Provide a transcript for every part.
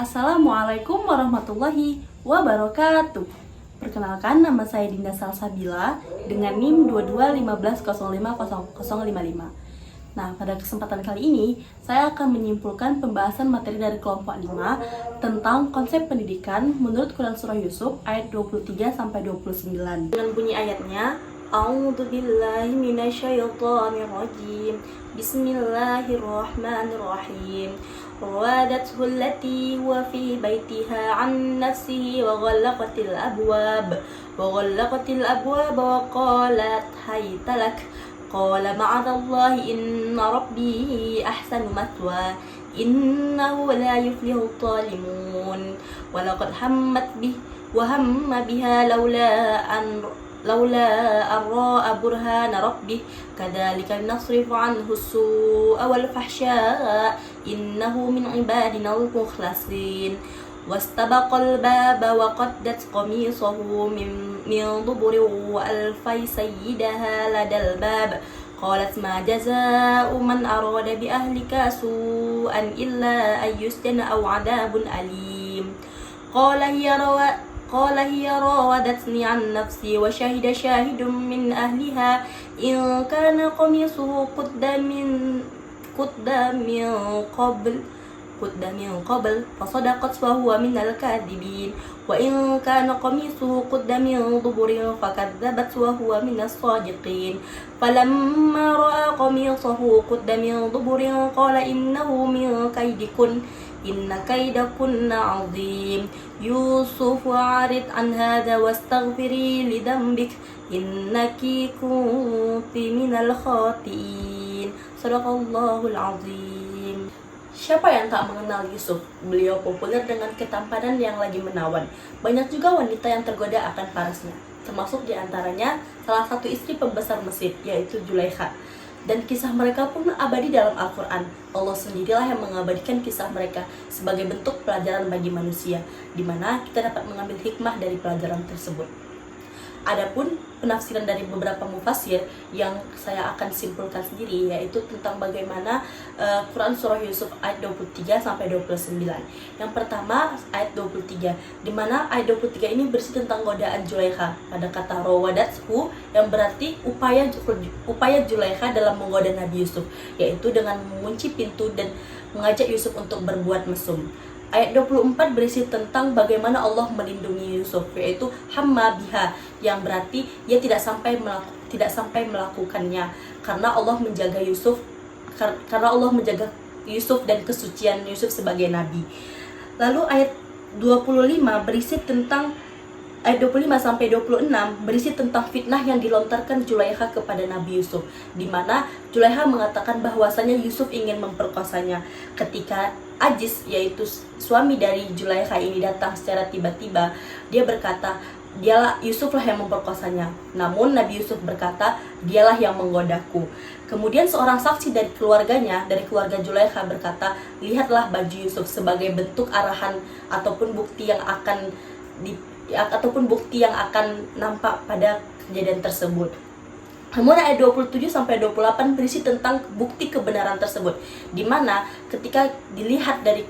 Assalamualaikum warahmatullahi wabarakatuh. Perkenalkan, nama saya Dinda Salsabila dengan NIM 2215050055. Nah, pada kesempatan kali ini saya akan menyimpulkan pembahasan materi dari kelompok 5 tentang konsep pendidikan menurut Quran Surah Yusuf ayat 23 sampai 29. Dengan bunyi ayatnya, A'udzubillahi minasyaitonirrajim. Bismillahirrahmanirrahim. راودته التي هو في بيتها عن نفسه وغلقت الأبواب وقالت هيت لك قال معاذ الله إن ربي أحسن مثوى إنه لا يفلح الظالمون ولقد همت به وهم بها لولا أن رأى برهان ربه كذلك نصرف عنه السوء والفحشاء إنه من عبادنا المخلصين واستبق الباب وقدت قميصه من دبر وألف سيدها لدى الباب قالت ما جزاء من أراد بأهلك سوءا إلا أن يسجن أو عذاب أليم قال هي راودتني عن نفسي وشهد شاهد من أهلها إن كان قميصه قد من قبل فصدقت فهو من الكاذبين وإن كان قميصه قد من دبر فكذبت وهو من الصادقين فلما رأى قميصه قد من دبر قال إنه من كيدكن إن كيدكن عظيم يوسف أعرض عن هذا واستغفري لذنبك إنك كنت من الخاطئين صدق الله العظيم. Siapa yang tak mengenal Yusuf? Beliau populer dengan ketampanan yang lagi menawan. Banyak juga wanita yang tergoda akan parasnya, termasuk diantaranya salah satu istri pembesar Mesir, yaitu Zulaikha. Dan kisah mereka pun abadi dalam Al-Quran. Allah sendirilah yang mengabadikan kisah mereka sebagai bentuk pelajaran bagi manusia, di mana kita dapat mengambil hikmah dari pelajaran tersebut. Adapun penafsiran dari beberapa mufassir yang saya akan simpulkan sendiri, yaitu tentang bagaimana Quran Surah Yusuf ayat 23 sampai 29. Yang pertama ayat 23, di mana ayat 23 ini berisi tentang godaan Zulaikha pada kata rawadathu, yang berarti upaya Zulaikha dalam menggoda Nabi Yusuf, yaitu dengan mengunci pintu dan mengajak Yusuf untuk berbuat mesum. Ayat 24 berisi tentang bagaimana Allah melindungi Yusuf, yaitu hamma biha, yang berarti dia tidak sampai melakukannya karena Allah menjaga Yusuf dan kesucian Yusuf sebagai nabi. Lalu ayat 25 berisi tentang ayat 25 sampai 26 berisi tentang fitnah yang dilontarkan Zulaikha kepada Nabi Yusuf, di mana Zulaikha mengatakan bahwasanya Yusuf ingin memperkosanya. Ketika Aziz, yaitu suami dari Zulaikha ini, datang secara tiba-tiba, dia berkata, dialah Yusuflah yang memperkosanya. Namun Nabi Yusuf berkata, dialah yang menggodaku. Kemudian seorang saksi dari keluarganya, dari keluarga Zulaikha, berkata, lihatlah baju Yusuf, sebagai bentuk arahan ataupun bukti yang akan nampak pada kejadian tersebut. Namun ayat 27 sampai 28 berisi tentang bukti kebenaran tersebut, di mana ketika dilihat dari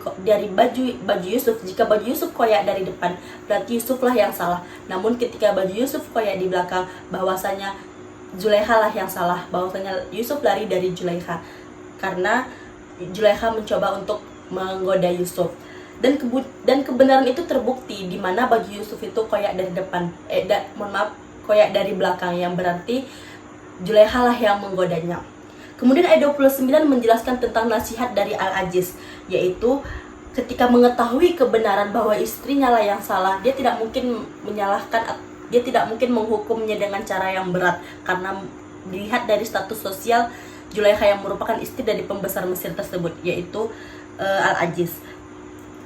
baju Yusuf, jika baju Yusuf koyak dari depan, berarti Yusuflah yang salah. Namun ketika baju Yusuf koyak di belakang, bahwasanya Zulaikha lah yang salah, bahwasanya Yusuf lari dari Zulaikha karena Zulaikha mencoba untuk menggoda Yusuf. Dan kebenaran itu terbukti, di mana baju Yusuf itu koyak dari depan, koyak dari belakang, yang berarti Zulaikha lah yang menggodanya. Kemudian ayat 29 menjelaskan tentang nasihat dari Al-Aziz, yaitu ketika mengetahui kebenaran bahwa istrinya lah yang salah, dia tidak mungkin menghukumnya dengan cara yang berat, karena dilihat dari status sosial Zulaikha yang merupakan istri dari pembesar Mesir tersebut, yaitu Al-Aziz.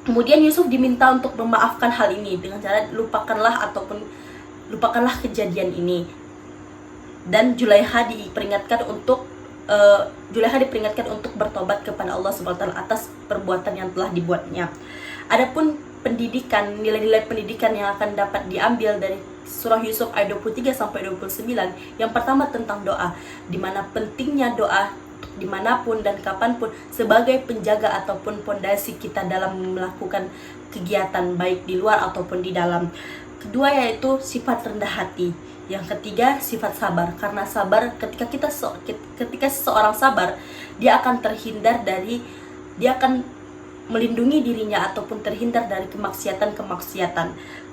Kemudian Yusuf diminta untuk memaafkan hal ini dengan cara lupakanlah kejadian ini. Dan Zulaikha diperingatkan untuk bertobat kepada Allah SWT atas perbuatan yang telah dibuatnya. Adapun nilai-nilai pendidikan yang akan dapat diambil dari surah Yusuf ayat 23 sampai 29, yang pertama tentang doa, di mana pentingnya doa dimanapun dan kapanpun sebagai penjaga ataupun pondasi kita dalam melakukan kegiatan baik di luar ataupun di dalam. Kedua yaitu sifat rendah hati. Yang ketiga sifat sabar, karena sabar ketika seseorang sabar, dia akan melindungi dirinya ataupun terhindar dari kemaksiatan.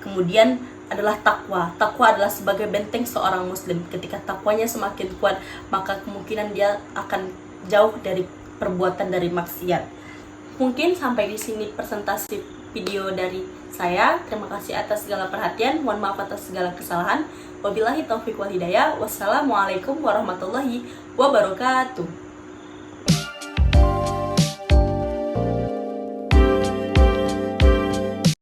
Kemudian adalah takwa. Takwa adalah sebagai benteng seorang muslim. Ketika takwanya semakin kuat, maka kemungkinan dia akan jauh dari perbuatan dari maksiat. Mungkin sampai di sini presentasi video dari saya. Terima kasih atas segala perhatian. Mohon maaf atas segala kesalahan. Wabillahi taufiq wal hidayah. Wassalamualaikum warahmatullahi wabarakatuh.